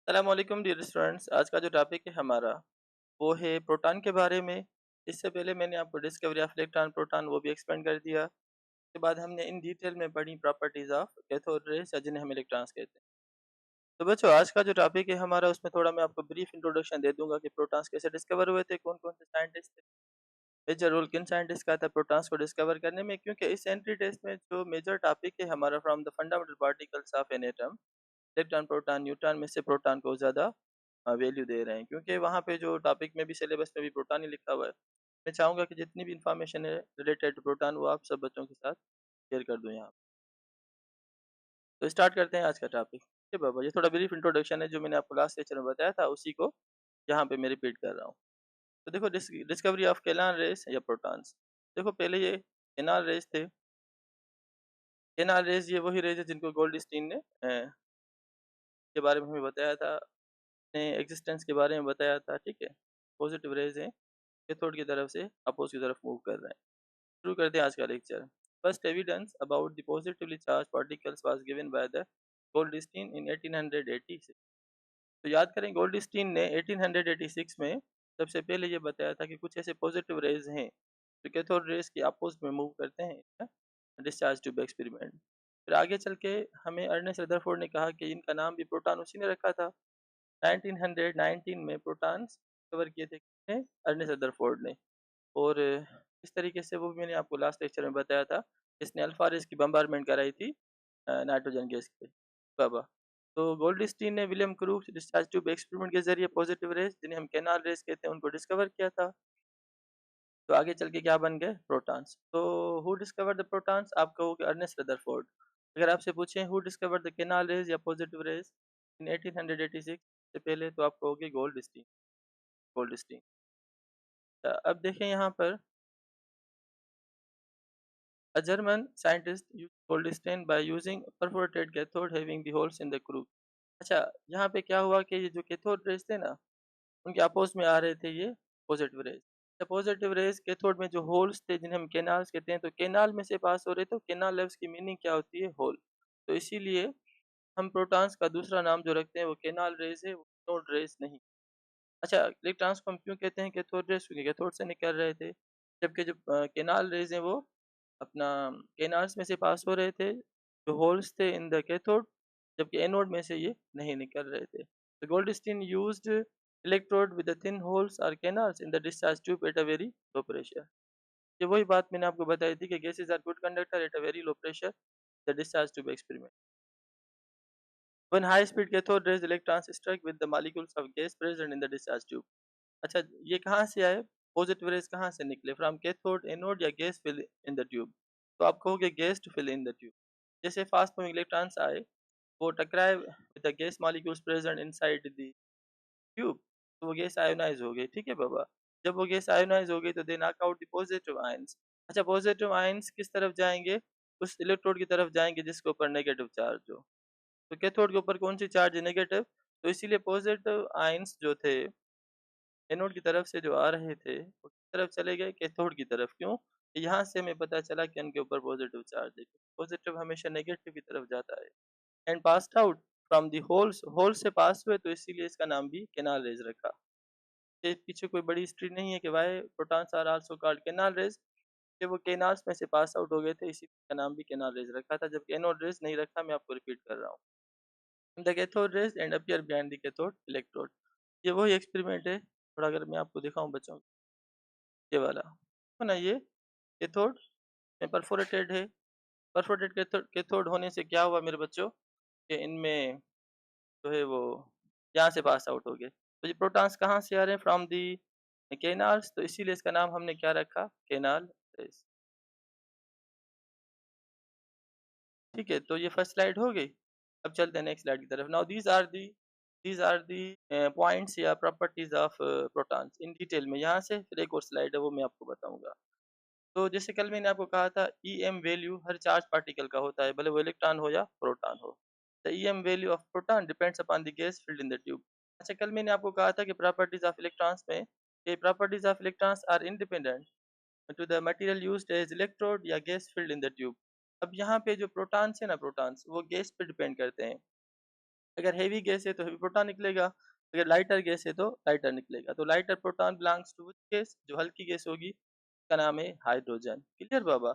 अस्सलामुअलैकुम dear students. आज का जो टॉपिक है हमारा वो है प्रोटॉन के बारे में। इससे पहले मैंने आपको डिस्कवरी ऑफ इलेक्ट्रॉन प्रोटॉन वो भी एक्सप्लेन कर दिया। उसके बाद हमने इन डिटेल में पढ़ी प्रॉपर्टीज ऑफ कैथोड रेज या जिन्हें हम इलेक्ट्रॉन्स कहते हैं। तो बच्चों, आज का जो टॉपिक है हमारा उसमें थोड़ा मैं आपको ब्रीफ इंट्रोडक्शन दे दूंगा कि प्रोटॉन्स कैसे डिस्कवर हुए थे, कौन कौन से साइंटिस्ट थे, मेजर रोल किन साइंटिस्ट का था प्रोटॉन्स को डिस्कवर करने में। क्योंकि इस एंट्री टेस्ट में जो मेजर टॉपिक है हमारा from the fundamental particles of an atom, electron proton neutron में से प्रोटॉन को ज़्यादा वैल्यू दे रहे हैं, क्योंकि वहाँ पे जो टॉपिक में भी सिलेबस में भी प्रोटॉन ही लिखा हुआ है। मैं चाहूँगा कि जितनी भी इंफॉर्मेशन है रिलेटेड टू प्रोटॉन वो आप सब बच्चों के साथ शेयर कर दूँ यहाँ। तो स्टार्ट करते हैं आज का टॉपिक। ठीक है बाबा, ये थोड़ा ब्रीफ इंट्रोडक्शन है जो मैंने आपको लास्ट लेक्चर में बताया था, उसी को यहाँ पे मैं रिपीट कर रहा हूँ। तो देखो, डिस्कवरी ऑफ केनाल रेस या प्रोटॉन्स। देखो, पहले ये केनाल रेस थे। केनाल रेस ये वही रेस है जिनको गोल्डस्टीन ने के बारे में हमें बताया था, अपने एग्जिस्टेंस के बारे में बताया था। ठीक है, पॉजिटिव रेज हैं, कैथोड की तरफ से अपोज की तरफ मूव कर रहे हैं। शुरू करते हैं आज का lecture. First evidence about the positively charge particles was given by the Goldstein in 1886। तो याद करें, गोल्डस्टीन ने 1886 में सबसे पहले ये बताया था कि कुछ ऐसे पॉजिटिव रेज हैं जो कैथोड रेज के अपोज में मूव करते हैं डिस्चार्ज ट्यूब एक्सपेरिमेंट। फिर आगे चल के हमें अर्नेस्ट रदरफोर्ड ने कहा कि इनका नाम भी प्रोटॉन उसी ने रखा था। 1919 में प्रोटॉन्स कवर किए थे किसने? अर्नेस्ट रदरफोर्ड ने। और इस तरीके से वो भी मैंने आपको लास्ट लेक्चर में बताया था, इसने अल्फा रेज की बम्बारमेंट कराई थी नाइट्रोजन गैस के बाबा। तो गोल्डस्टीन ने William crooks discharge tube experiment के जरिए पॉजिटिव रेज, जिन्हें हम केनाल रेज कहते हैं, उनको डिस्कवर किया था। तो आगे चल के क्या बन गए? प्रोटॉन्स। तो हु डिस्कवर द प्रोटॉन्स? आप कहोगे अर्नेस्ट रदरफोर्ड। अगर आपसे पूछें who discover the canal raise या पॉजिटिव रेज इन 1886 से पहले, तो आप कहोगे गोल्डस्टीन। गोल्डस्टीन। अब देखें यहाँ पर, a German scientist used Goldstein by using perforated cathode having the holes in the groove। अच्छा, यहाँ पे क्या हुआ कि ये जो कैथोड रेज थे ना, उनके अपोज में आ रहे थे ये positive raise. Positive raise cathode में जो होल्स थे जिन्हें हम केनाल्स कहते हैं, तो केनाल में से पास हो रहे, तो केनाल लफ्ज की मीनिंग क्या होती है? होल। तो इसीलिए हम प्रोटॉन्स का दूसरा नाम जो रखते हैं वो केनाल रेज है, वो कैथोड रेज नहीं। अच्छा, इलेक्ट्रॉन्स को हम क्यों कहते हैं कैथोड रेज? क्योंकि कैथोड से निकल रहे थे, जबकि जो केनाल रेज हैं वो अपना केनाल्स में से पास हो रहे थे, जो होल्स थे इन द कैथोड, जबकि एनोड में से ये नहीं निकल रहे थे। तो Goldstein used electrode with the thin holes और canals in the discharge tube at a very low pressure. ये वही बात मैंने आपको बताई थी कि gases are good conductor at a very low pressure, the discharge tube experiment. When high speed cathode rays electrons struck with the molecules of gas present in the discharge tube। अच्छा, ये कहाँ से आए? पॉजिटिव रेज कहाँ से निकले? From cathode, anode या gas fill in the tube? तो आप कहोगे gas to fill in the tube. जैसे फास्ट मूविंग इलेक्ट्रॉन्स आए, वो टकराए with the gas molecules present inside the tube, तो वो गैस आयोनाइज हो गई। ठीक है बाबा। जब वो गैस आयोनाइज हो गई तो they knock out the positive ions. अच्छा, पॉजिटिव आयंस किस तरफ जाएंगे? उस इलेक्ट्रोड की तरफ जाएंगे जिसके ऊपर नेगेटिव चार्ज हो। तो कैथोड के ऊपर कौन सी चार्ज है? नेगेटिव। तो इसीलिए पॉजिटिव आयंस जो थे एनोड की तरफ से जो आ रहे थे, वो किस तरफ चले गए? कैथोड की तरफ। क्यों? यहाँ से हमें पता चला कि उनके ऊपर पॉजिटिव चार्ज है। पॉजिटिव हमेशा नेगेटिव की तरफ जाता है। And passed out from the holes, hole से पास हुए, तो इसीलिए इसका नाम भी केनाल रेज रखा। इसके पीछे कोई बड़ी हिस्ट्री नहीं है कि why protons are also called canal rays, कि वो केनाल्स में से पास आउट हो गए थे, इसी का नाम भी केनाल रेज रखा था, जबकि एनोड रेज नहीं रखा। मैं आपको रिपीट कर रहा हूँ। The cathode rays and appear behind the cathode electrode. ये वही एक्सपेरिमेंट है। थोड़ा अगर मैं आपको दिखाऊं बच्चों, ये वाला तो ना, ये कैथोड में परफोरेटेड है। परफोरेटेड कैथोड कैथोड होने से क्या हुआ मेरे बच्चों, कि इनमें जो है वो यहाँ से पास आउट हो गए। तो ये प्रोटॉन्स कहाँ से आ रहे हैं? फ्रॉम दी केनाल्स, तो इसीलिए इसका नाम हमने क्या रखा? Canal raise. ठीक है, तो ये फर्स्ट स्लाइड हो गई। अब चलते हैं नेक्स्ट स्लाइड की तरफ। Now these are the points या properties of protons in detail में। यहाँ से फिर एक और स्लाइड है वो मैं आपको बताऊंगा। तो जैसे कल मैंने आपको कहा था, ईएम वैल्यू हर चार्ज पार्टिकल का होता है, भले वो इलेक्ट्रॉन हो या प्रोटॉन हो। The EM value of proton depends upon the gas filled in the tube. अच्छा, कल मैंने आपको कहा था कि प्रॉपर्टीज ऑफ इलेक्ट्रॉन्स में, ये properties of electrons are independent to the material used as electrode या gas filled in the tube. अब यहाँ पे जो प्रोटॉन्स है ना, प्रोटॉन्स वो गैस पे डिपेंड करते हैं। अगर हेवी गैस है तो हेवी प्रोटॉन निकलेगा, अगर लाइटर गैस है तो लाइटर निकलेगा। तो lighter proton belongs to which gas, जो हल्की गैस होगी उसका नाम है हाइड्रोजन। क्लियर बाबा?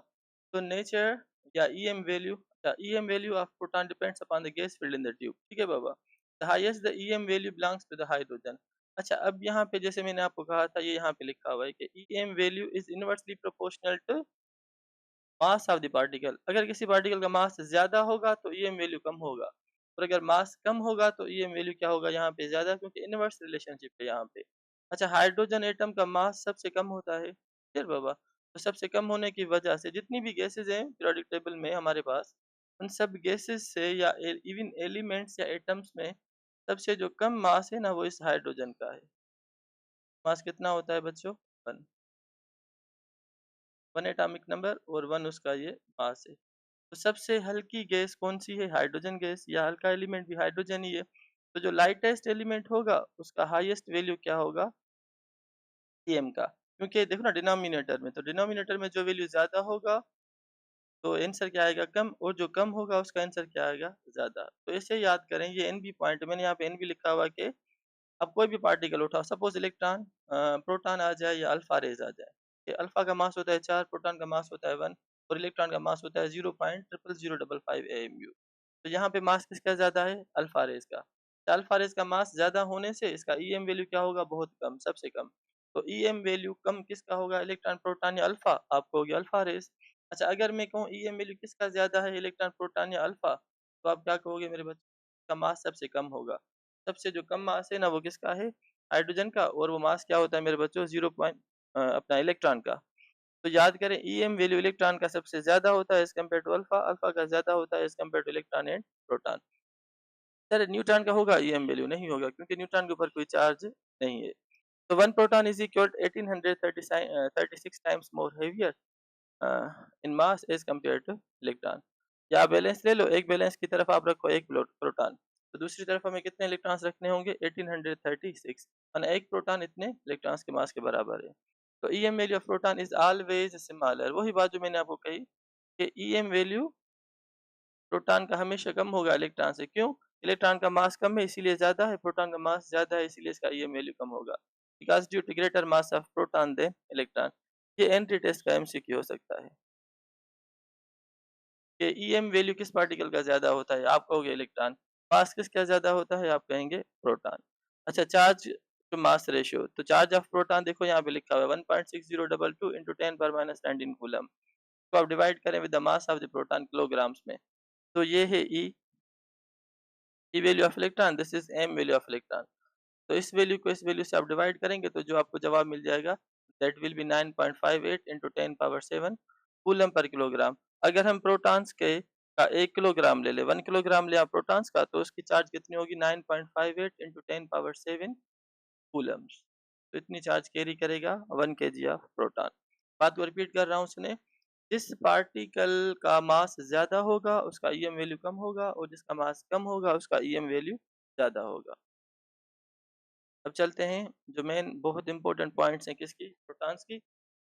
तो नेचर या EM value, EM value of proton depends upon the gas filled in the tube. ठीक है बाबा? The highest the EM value belongs to the hydrogen. अच्छा, अब यहाँ पे जैसे मैंने आपको कहा था, ये यहाँ पे लिखा हुआ है कि e m value is inversely proportional to mass of the particle. अगर किसी पार्टिकल का मास ज़्यादा होगा तो ईएम वैल्यू कम होगा, और अगर मास कम होगा तो ईएम वैल्यू क्या होगा यहाँ पे ज़्यादा, क्योंकि इनवर्स रिलेशनशिप है यहाँ पे। अच्छा, हाइड्रोजन एटम का मास सबसे कम होता है। फिर बाबा, तो सबसे कम होने की वजह से जितनी भी गैसेज़ हैं पीरियोडिक टेबल में हमारे पास, उन सब गैसेज़ से या इवन एलिमेंट्स या एटम्स में सबसे जो कम मास है ना, वो इस हाइड्रोजन का है। मास कितना होता है बच्चों? 1। 1 एटॉमिक नंबर और 1 उसका ये मास है। तो सबसे हल्की गैस कौन-सी है? हाइड्रोजन गैस, या हल्का एलिमेंट भी हाइड्रोजन ही है। तो जो लाइटेस्ट एलिमेंट होगा उसका हाईएस्ट वैल्यू क्या होगा? Em का। क्योंकि देखो ना डिनोमिनेटर में, तो डिनोमिनेटर में जो वैल्यू ज़्यादा होगा तो आंसर क्या आएगा? कम, और जो कम होगा उसका आंसर क्या आएगा? ज़्यादा। तो ऐसे याद करें, ये एनबी पॉइंट मैंने यहाँ पे एनबी लिखा हुआ है कि अब कोई भी पार्टिकल उठाओ, सपोज़ इलेक्ट्रॉन, प्रोटॉन आ जाए या अल्फ़ा रेज़ आ जाए। ये अल्फ़ा का मास होता है 4, प्रोटॉन का मास होता है 1 और इलेक्ट्रॉन का मास होता है 0.00055 एएमयू। तो यहाँ पे मास किसका ज़्यादा है? अल्फ़ा रेज़ का। तो अल्फ़ा रेज़ का मास ज़्यादा होने से इसका ईएम वैल्यू क्या होगा? बहुत कम, सबसे कम। तो ईएम वैल्यू कम किसका होगा? इलेक्ट्रॉन, प्रोटॉन या अल्फ़ा? आपको हो गया अल्फ़ा रेज़। अच्छा, अगर मैं कहूँ ईएम वैल्यू किसका ज़्यादा है? इलेक्ट्रॉन, प्रोटॉन या अल्फ़ा? तो आप क्या कहोगे मेरे बच्चों? इसका मास सबसे कम होगा। सबसे जो कम मास है ना, वो किसका है? हाइड्रोजन का, और वो मास क्या होता है मेरे बच्चों? 0 अपना इलेक्ट्रॉन का। तो याद करें, ईएम वैल्यू इलेक्ट्रॉन का सबसे ज़्यादा होता है as compare to alpha, alpha का ज़्यादा होता है as compare to electron and proton. Sir neutron का होगा ईएम वैल्यू? नहीं होगा, क्योंकि न्यूट्रॉन के ऊपर कोई चार्ज नहीं है। तो 1 proton is equal 36 times more heavier in mass as compare to electron. या आप बैलेंस ले लो, एक बैलेंस की तरफ आप रखो 1 प्रोटॉन, तो दूसरी तरफ हमें कितने इलेक्ट्रॉन्स रखने होंगे? 1836, और एक प्रोटॉन इतने इलेक्ट्रॉन्स के मास के बराबर है। तो EM value of proton is always smaller. वही बात जो मैंने आपको कही कि ईएम वैल्यू प्रोटॉन का हमेशा कम होगा इलेक्ट्रॉन से। क्यों? इलेक्ट्रॉन का मास कम है इसीलिए ज़्यादा है, प्रोटॉन का मास ज़्यादा है इसीलिए इसका ईएम वैल्यू कम होगा। Because due to greater mass of proton than electron. ये एंट्री टेस्ट का एमसीक्यू हो सकता है कि ईएम वैल्यू किस पार्टिकल का ज़्यादा होता है? आप कहोगे इलेक्ट्रॉन। मास किसका ज़्यादा होता है? आप कहेंगे प्रोटॉन। अच्छा, चार्ज टू मास रेशियो, तो चार्ज ऑफ प्रोटॉन देखो यहाँ पे लिखा हुआ है 1.6022 इंटू 10 पावर माइनस 19 कूलम। तो आप डिवाइड करें with the mass of the proton kilograms में। तो ये है e value of electron, this is m value of electron. तो इस वैल्यू को इस वैल्यू से आप डिवाइड करेंगे तो जो आपको जवाब मिल जाएगा, that will be 9.58 into 10 power 7 coulomb per kilogram. अगर हम प्रोटॉन्स के का 1 किलोग्राम ले लें, 1 किलोग्राम लें आप प्रोटॉन्स का, तो उसकी चार्ज कितनी होगी? 9.58 इंटू 10 पावर 7 कूलम्स। तो इतनी चार्ज कैरी करेगा 1 केजी ऑफ प्रोटॉन। बात को रिपीट कर रहा हूँ, सुने। जिस पार्टिकल का मास ज़्यादा होगा उसका ईएम वैल्यू कम होगा, और जिसका मास कम होगा उसका ईएम वैल्यू ज़्यादा होगा। अब चलते हैं, जो मेन बहुत इंपॉर्टेंट पॉइंट्स हैं किसकी? प्रोटॉन्स की,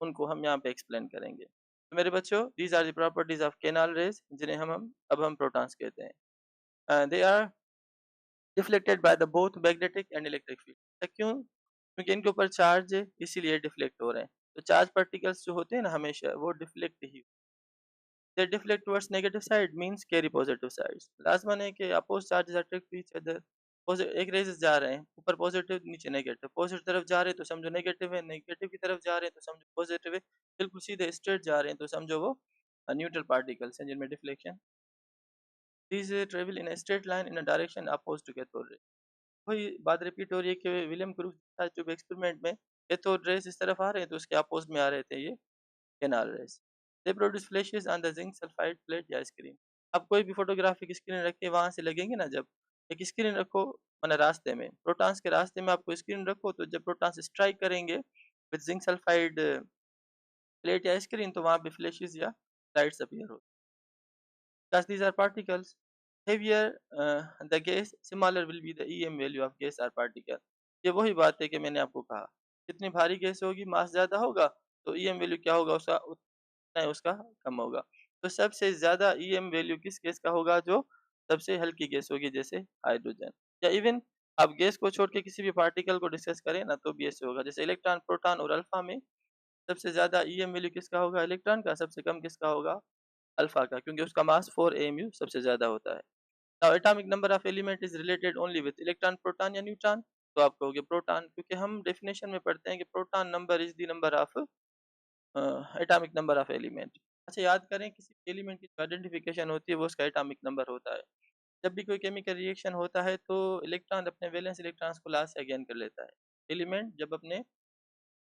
उनको हम यहाँ पे एक्सप्लेन करेंगे। तो मेरे बच्चों, these are the properties of canal rays, जिन्हें हम प्रोटॉन्स कहते हैं। They are deflected by the both magnetic and electric field. क्यों? क्योंकि इनके ऊपर चार्ज है इसीलिए डिफ्लेक्ट हो रहे हैं। तो चार्ज पार्टिकल्स जो होते हैं ना, हमेशा वो डिफ्लेक्ट ही, they deflect towards negative side means carry positive sides। लाजमन है कि opposite charges attract to each other. एक रेजेस जा रहे हैं, ऊपर पॉजिटिव नीचे नेगेटिव, पॉजिटिव तरफ जा रहे हैं तो समझो नेगेटिव है, नेगेटिव की तरफ जा रहे हैं तो समझो पॉजिटिव है, बिल्कुल सीधे स्ट्रेट जा रहे हैं तो समझो वो न्यूट्रल पार्टिकल्स हैं जिनमें deflection. These travel in straight line in a direction opposite to cathode ray. वही बात रिपीट हो रही है कि विलियम क्रूग ट्यूब एक्सपेरिमेंट में कैथोड रेज इस तरफ आ रहे हैं तो उसके अपोज में आ रहे थे ये canal raise. They produce flashes on the zinc sulphide plate या स्क्रीन। अब कोई भी फोटोग्राफिक स्क्रीन रख के वहां से लगेंगे ना, जब एक स्क्रीन रखो मैंने रास्ते में, प्रोटॉन्स के रास्ते में आपको स्क्रीन रखो, तो जब प्रोटॉन्स स्ट्राइक करेंगे विद जिंक सल्फाइड प्लेट या स्क्रीन, तो वहां पे फ्लैशेस या लाइट्स अपीयर होती है। thus these are particles heavier the gas smaller will be the em value of gas or particle। ये वही बात है कि मैंने आपको कहा, जितनी भारी गैस होगी, मास ज्यादा होगा, तो ईएम वैल्यू क्या होगा? उसका नहीं, उसका कम होगा। तो सबसे ज़्यादा ईएम वैल्यू किस गैस का होगा? जो सबसे हल्की गैस होगी जैसे हाइड्रोजन, या इवन आप गैस को छोड़ के किसी भी पार्टिकल को डिस्कस करें ना तो भी ऐसे होगा। जैसे इलेक्ट्रॉन, प्रोटॉन और अल्फा में सबसे ज़्यादा ईएम वैल्यू किसका होगा? इलेक्ट्रॉन का। सबसे कम किसका होगा? अल्फा का, क्योंकि उसका मास 4 एमयू सबसे ज़्यादा होता है। Now atomic number of element is related only with electron, proton या न्यूट्रॉन? तो आप कहोगे प्रोटॉन, क्योंकि हम डेफिनिशन में पढ़ते हैं कि proton number is the number of atomic number of element. अच्छा, याद करें किसी एलिमेंट की जो आइडेंटिफिकेशन होती है वो उसका एटॉमिक नंबर होता है। जब भी कोई केमिकल रिएक्शन होता है तो इलेक्ट्रॉन अपने वैलेंस इलेक्ट्रॉन्स को लास्ट से गेन कर लेता है। एलिमेंट जब अपने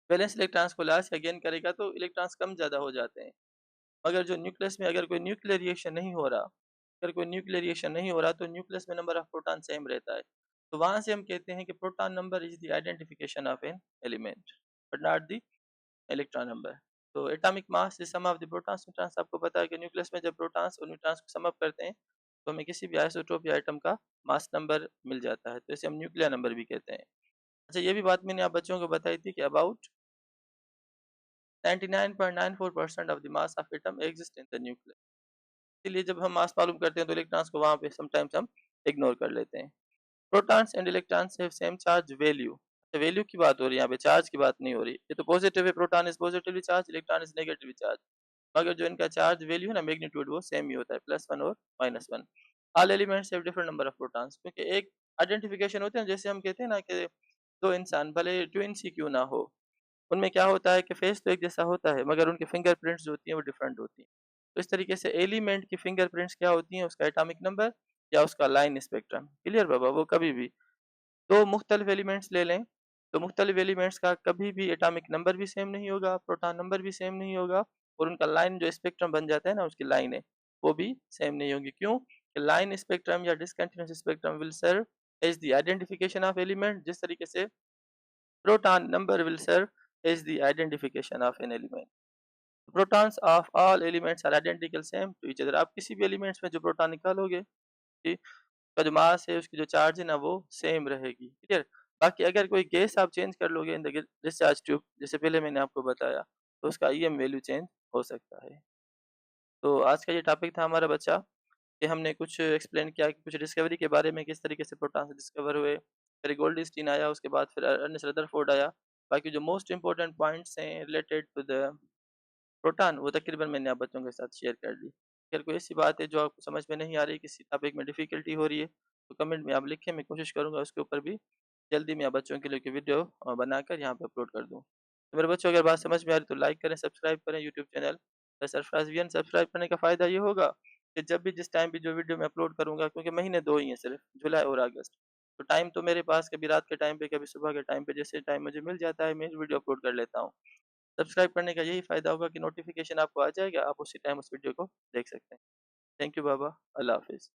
वैलेंस इलेक्ट्रॉन्स को लास्ट से गेन करेगा तो इलेक्ट्रॉन्स कम ज़्यादा हो जाते हैं। मगर जो न्यूक्लियस में अगर कोई न्यूक्लियर रिएक्शन नहीं हो रहा, तो न्यूक्लियस में नंबर ऑफ प्रोटॉन सेम रहता है। तो वहाँ से हम कहते हैं कि proton number is the identification of an element, but not the electron number. तो atomic mass is sum of the protons neutrons. आपको पता है कि न्यूक्लियस में जब प्रोटॉन्स और न्यूट्रॉन्स को सम अप करते हैं तो हमें किसी भी आइसोटोप या एटम का मास नंबर मिल जाता है, तो इसे हम न्यूक्लियर नंबर भी कहते हैं। अच्छा, ये भी बात मैंने आप बच्चों को बताई थी कि about 99.94% of the mass of atom exist in the nucleus. इसीलिए जब हम मास मालूम करते हैं तो इलेक्ट्रॉन्स को वहाँ पे समटाइम्स हम इग्नोर कर लेते हैं। Protons and electrons have same charge value. Value की बात हो रही है, यहाँ पे चार्ज की बात नहीं हो रही। ये तो पॉजिटिव है, proton is positively charge, electron is negatively charge. मगर जो इनका चार्ज वैल्यू है ना, मैग्नीट्यूड, वो सेम ही होता है, +1 और -1। All elements have different number of protons, क्योंकि एक आइडेंटिफिकेशन होते हैं, जैसे हम कहते हैं ना कि 2 इंसान भले ट्विन्स ही क्यों ना हो, उनमें क्या होता है कि फेस तो एक जैसा होता है मगर उनकी फिंगरप्रिंट्स जो होती हैं वो डिफरेंट होती हैं। तो इस तरीके से एलिमेंट की फिंगरप्रिंट्स क्या होती हैं? उसका एटॉमिक नंबर या उसका लाइन स्पेक्ट्रम। क्लियर बाबा? वो कभी भी 2 मुख्तलिफ एलिमेंट्स ले लें, तो मुख्तलिफ एलिमेंट्स का कभी भी एटॉमिक नंबर भी सेम नहीं होगा, प्रोटॉन नंबर भी सेम नहीं होगा, और उनका लाइन जो स्पेक्ट्रम बन जाता है ना, उसकी लाइनें, वो भी सेम नहीं होंगी। क्यों? कि लाइन स्पेक्ट्रम या discontinuous spectrum will serve as the identification of element, जिस तरीके से proton number will serve as the identification of an element. Protons of all elements are identical same to each other. आप किसी भी elements में जो proton निकालोगे, कि उसका जो मास है, उसकी जो चार्ज है ना, वो सेम रहेगी। क्लियर? बाकी अगर कोई गैस आप चेंज कर लोगे इन द डिस्चार्ज ट्यूब, जैसे पहले मैंने आपको बताया, तो उसका ईएम वैल्यू चेंज हो सकता है। तो आज का ये टॉपिक था हमारा बच्चा, कि हमने कुछ एक्सप्लेन किया कि कुछ डिस्कवरी के बारे में, किस तरीके से प्रोटॉन्स डिस्कवर हुए, फिर गोल्डस्टीन आया, उसके बाद फिर अर्नेस्ट रदरफोर्ड आया। बाकी जो मोस्ट इम्पोर्टेंट पॉइंट्स हैं रिलेटेड टू द प्रोटॉन, वो तकरीबन मैंने आप बच्चों के साथ शेयर कर दी। अगर कोई ऐसी बात है जो आपको समझ में नहीं आ रही, किसी टॉपिक में डिफ़िकल्टी हो रही है, तो कमेंट में आप लिखें, मैं कोशिश करूँगा उसके ऊपर भी जल्दी मैं आप बच्चों के लिए कोई वीडियो बनाकर यहाँ पे अपलोड कर दूँ। तो मेरे बच्चों, अगर बात समझ में आ रही तो लाइक करें, सब्सक्राइब करें YouTube channel the Sarfaraz VN. Subscribe करने का फ़ायदा ये होगा कि जब भी, जिस टाइम भी जो वीडियो मैं अपलोड करूँगा, क्योंकि महीने 2 ही हैं सिर्फ, जुलाई और अगस्त, तो टाइम तो मेरे पास कभी रात के टाइम पे, कभी सुबह के टाइम पे, जैसे टाइम मुझे मिल जाता है, मैं वीडियो अपलोड कर लेता हूँ। सब्सक्राइब करने का यही फ़ायदा होगा कि नोटिफ़िकेशन आपको आ जाएगा, आप उसी टाइम उस वीडियो को देख सकते हैं। थैंक यू बाबा, अल्लाह हाफ़िज़।